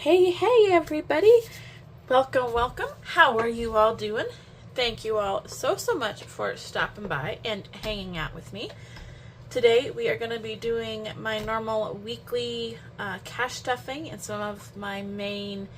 Hey everybody. Welcome. How are you all doing? Thank you all so much for stopping by and hanging out with me. Today we are going to be doing my normal weekly cash stuffing and some of my main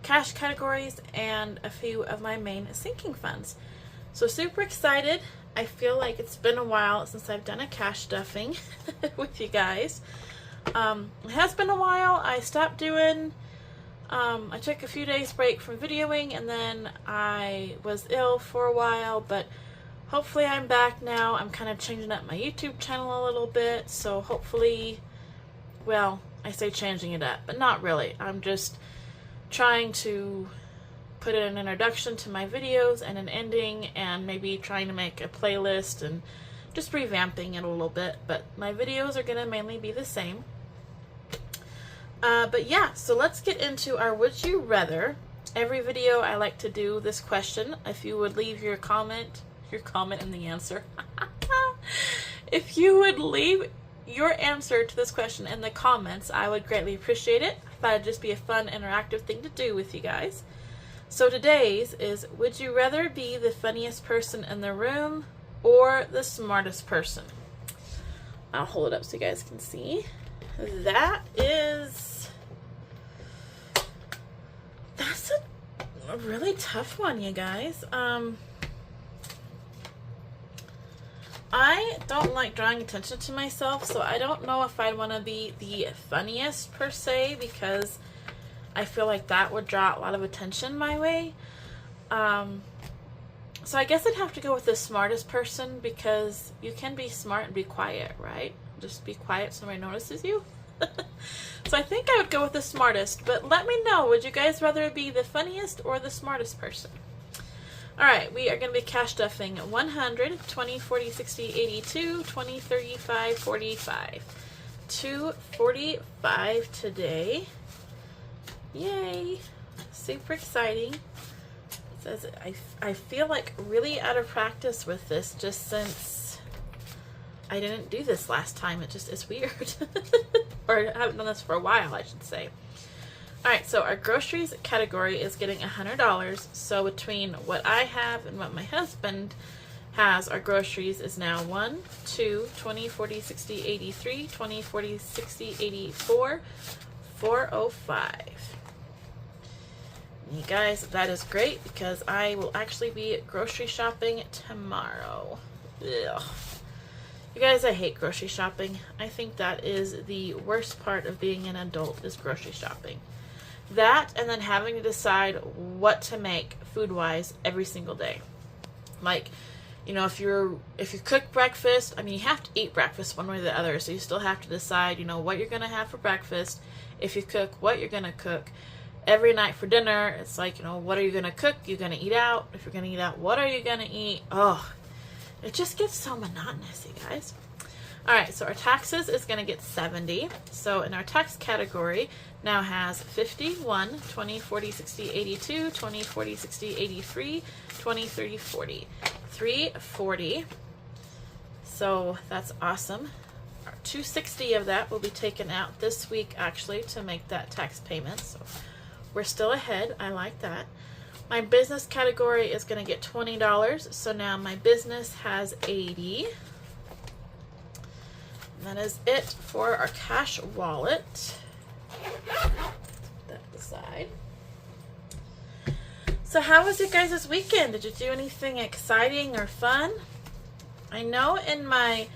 cash categories and a few of my main sinking funds. So super excited. I feel like it's been a while since I've done a cash stuffing with you guys. It has been a while. I stopped doing I took a few days break from videoing, and then I was ill for a while, but hopefully I'm back now. I'm kind of changing up my YouTube channel a little bit, so hopefully, well, I say changing it up, but not really. I'm just trying to put an introduction to my videos and an ending, and maybe trying to make a playlist and just revamping it a little bit, but my videos are going to mainly be the same. But yeah, so let's get into our Would You Rather. Every video I like to do this question. If you would leave your comment in the answer. If you would leave your answer to this question in the comments, I would greatly appreciate it. I thought it'd just be a fun, interactive thing to do with you guys. So today's is, would you rather be the funniest person in the room or the smartest person? I'll hold it up so you guys can see. That's a really tough one, you guys. I don't like drawing attention to myself, so I don't know if I'd want to be the funniest per se, because I feel like that would draw a lot of attention my way. So I guess I'd have to go with the smartest person, because you can be smart and be quiet, right? Just be quiet so nobody notices you. So I think I would go with the smartest, but let me know, would you guys rather be the funniest or the smartest person? Alright, we are going to be cash stuffing 100, 20, 40, 60, 82, 20, 35, 45. 245 today. Yay! Super exciting. It says I feel like really out of practice with this, just since I didn't do this last time. It's weird. Or I haven't done this for a while, I should say. Alright, so our groceries category is getting $100. So between what I have and what my husband has, our groceries is now 1, 2, 20, 40, 60, 83, 20, 40, 60, 84, 405. You guys, that is great, because I will actually be grocery shopping tomorrow. Ugh. You guys, I hate grocery shopping. I think that is the worst part of being an adult, is grocery shopping. That, and then having to decide what to make food-wise every single day. Like, you know, if you cook breakfast, I mean, you have to eat breakfast one way or the other, so you still have to decide, you know, what you're going to have for breakfast. If you cook, what you're going to cook. Every night for dinner, it's like, you know, what are you going to cook? You're going to eat out. If you're going to eat out, what are you going to eat? Oh, it just gets so monotonous, you guys. Alright, so our taxes is going to get 70. So in our tax category now has 51, 20, 40, 60, 82, 20, 40, 60, 83, 20, 30, 40. 340. So that's awesome. Our 260 of that will be taken out this week, actually, to make that tax payment. So we're still ahead. I like that. My business category is going to get $20, so now my business has 80. And that is it for our cash wallet. Put that aside. So how was your guys' weekend? Did you do anything exciting or fun? I know in my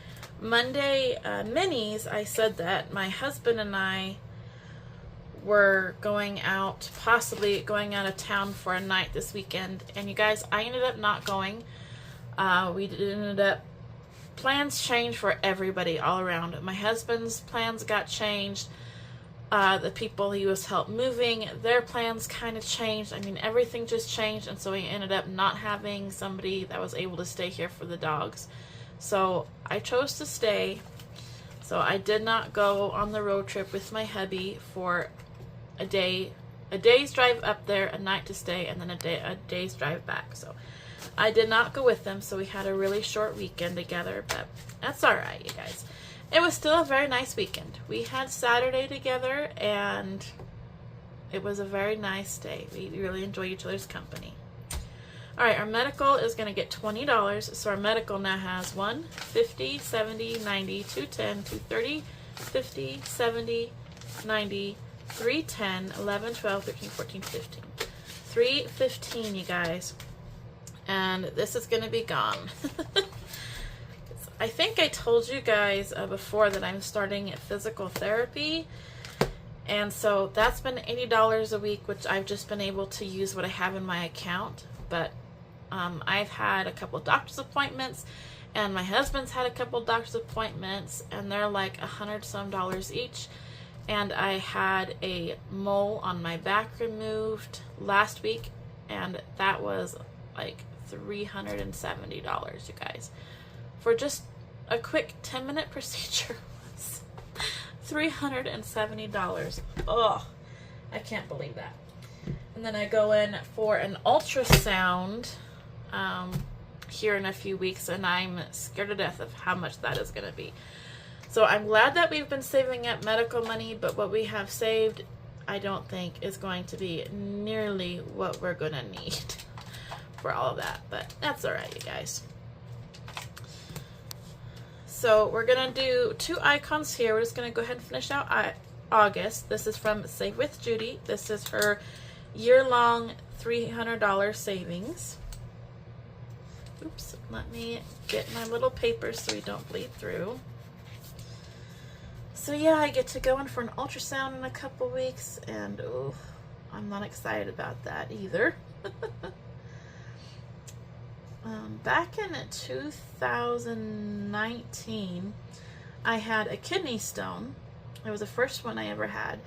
Monday minis I said that my husband and I were possibly going out of town for a night this weekend, and you guys, I ended up not going. Plans changed for everybody all around. My husband's plans got changed. The people he was help moving, their plans kind of changed. I mean, everything just changed, and so we ended up not having somebody that was able to stay here for the dogs. So I chose to stay. So I did not go on the road trip with my hubby for a day's drive up there, a night to stay, and then a day's drive back. So I did not go with them, so we had a really short weekend together, but that's alright, you guys. It was still a very nice weekend. We had Saturday together, and It was a very nice day. We really enjoy each other's company. All right, our medical is going to get $20. So our medical now has 1, 50, 70, 90, 210, 230, 50, 70, 90, 310, 11, 12, 13, 14, 15. 315, you guys. And this is going to be gone. I think I told you guys before that I'm starting physical therapy. And so that's been $80 a week, which I've just been able to use what I have in my account. But I've had a couple doctor's appointments, and my husband's had a couple doctor's appointments, and they're like $100 some each. And I had a mole on my back removed last week, and that was like $370, you guys. For just a quick 10-minute procedure was $370. Oh, I can't believe that. And then I go in for an ultrasound here in a few weeks, and I'm scared to death of how much that is going to be. So I'm glad that we've been saving up medical money, but what we have saved, I don't think is going to be nearly what we're going to need for all of that. But that's all right, you guys. So we're going to do 2 icons here. We're just going to go ahead and finish out August. This is from Save with Judy. This is her year-long $300 savings. Oops, let me get my little paper so we don't bleed through. So yeah, I get to go in for an ultrasound in a couple weeks, and oh, I'm not excited about that either. Back in 2019, I had a kidney stone. It was the first one I ever had.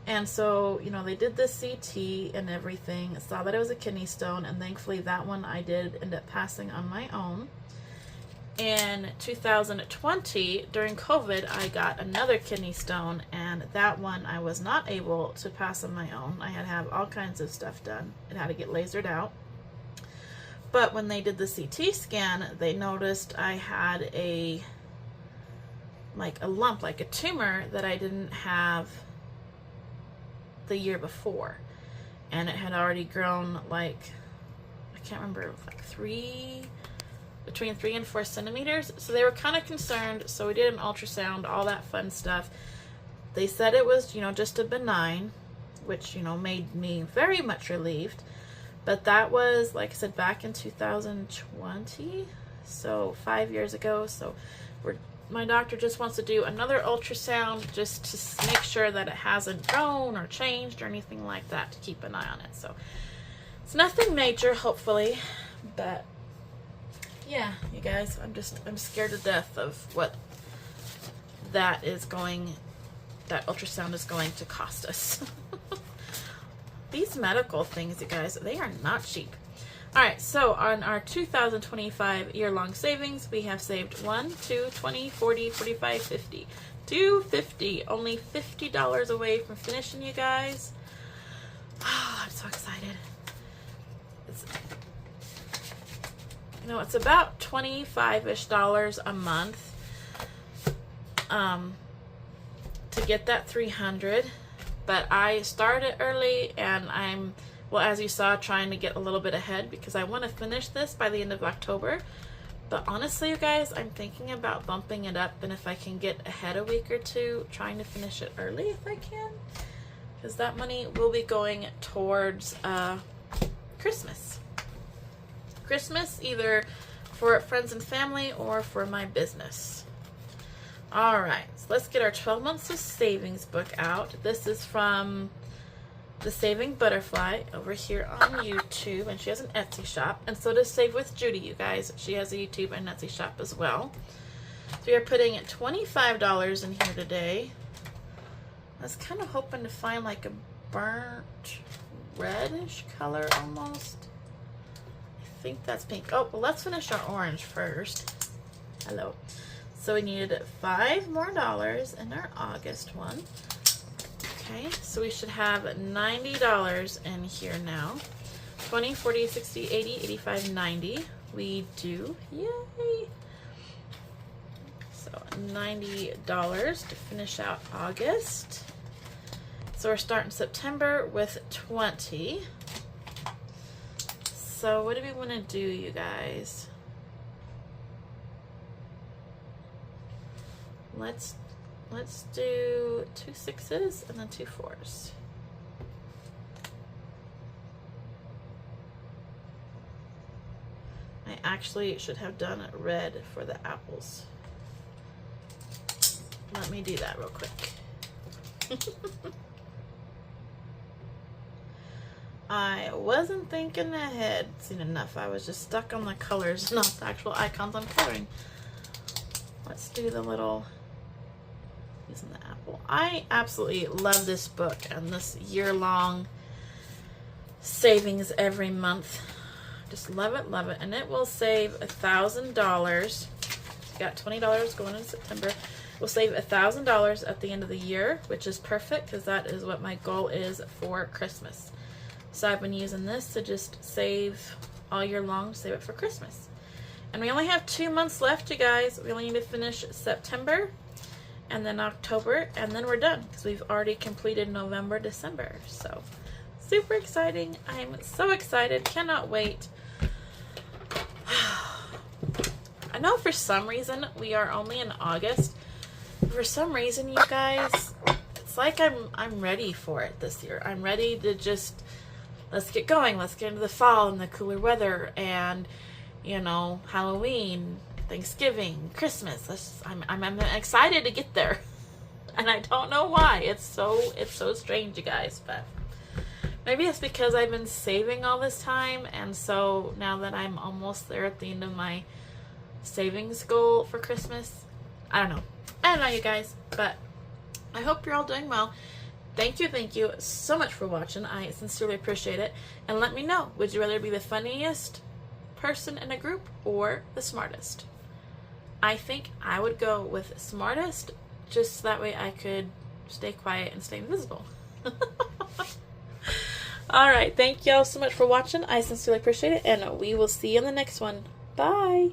And so, you know, they did the CT and everything, saw that it was a kidney stone, and thankfully that one I did end up passing on my own. In 2020, during COVID, I got another kidney stone, and that one I was not able to pass on my own. I had to have all kinds of stuff done. It had to get lasered out. But when they did the CT scan, they noticed I had a lump, like a tumor that I didn't have the year before. And it had already grown like, I can't remember, like between 3 and 4 centimeters. So they were kind of concerned. So we did an ultrasound, all that fun stuff. They said it was, you know, just a benign, which, you know, made me very much relieved. But that was, like I said, back in 2020, so 5 years ago. So my doctor just wants to do another ultrasound just to make sure that it hasn't grown or changed or anything like that, to keep an eye on it. So it's nothing major, hopefully, but yeah, you guys, I'm scared to death of what that ultrasound is going to cost us. These medical things, you guys, they are not cheap. All right, so on our 2025 year-long savings, we have saved 1, 2, 20, 40, 45, 50. 250, only $50 away from finishing, you guys. Oh, I'm so excited. It's about $25-ish a month to get that 300. But I started early, and I'm, well, as you saw, trying to get a little bit ahead because I want to finish this by the end of October. But honestly, you guys, I'm thinking about bumping it up, and if I can get ahead a week or two, trying to finish it early if I can. Because that money will be going towards Christmas. Christmas, either for friends and family or for my business. All right, so let's get our 12 months of savings book out. This is from The Saving Butterfly over here on YouTube, and she has an Etsy shop, and so does Save with Judy, you guys. She has a YouTube and Etsy shop as well. So we are putting $25 in here today. I was kind of hoping to find like a burnt reddish color almost. I think that's pink. Oh, well, let's finish our orange first. Hello. So we needed $5 more in our August one. Okay, so we should have $90 in here now. 20, 40, 60, 80, 85, 90. We do. Yay! So $90 to finish out August. So we're starting September with 20. So what do we want to do, you guys? Let's do 2 6s and then 2 4s. I actually should have done red for the apples. Let me do that real quick. I wasn't thinking ahead soon enough. I was just stuck on the colors, not the actual icons I'm coloring. Let's do the little, using the apple. I absolutely love this book and this year-long savings every month. Just love it, love it. And it will save $1,000. Got $20 going in September. We'll save $1,000 at the end of the year, which is perfect because that is what my goal is for Christmas. So I've been using this to just save all year long, save it for Christmas. And we only have 2 months left, you guys. We only need to finish September and then October, and then we're done because we've already completed November, December. So super exciting. I'm so excited. Cannot wait. I know for some reason we are only in August. For some reason, you guys, it's like I'm ready for it this year. I'm ready to just, let's get going. Let's get into the fall and the cooler weather and, Halloween, Thanksgiving, Christmas. I'm excited to get there. And I don't know why. It's so strange, you guys, but maybe it's because I've been saving all this time, and so now that I'm almost there at the end of my savings goal for Christmas, I don't know, you guys, but I hope you're all doing well. Thank you so much for watching. I sincerely appreciate it. And let me know, would you rather be the funniest person in a group or the smartest? I think I would go with smartest, just so that way I could stay quiet and stay invisible. Alright, thank y'all so much for watching. I sincerely appreciate it, and we will see you in the next one. Bye!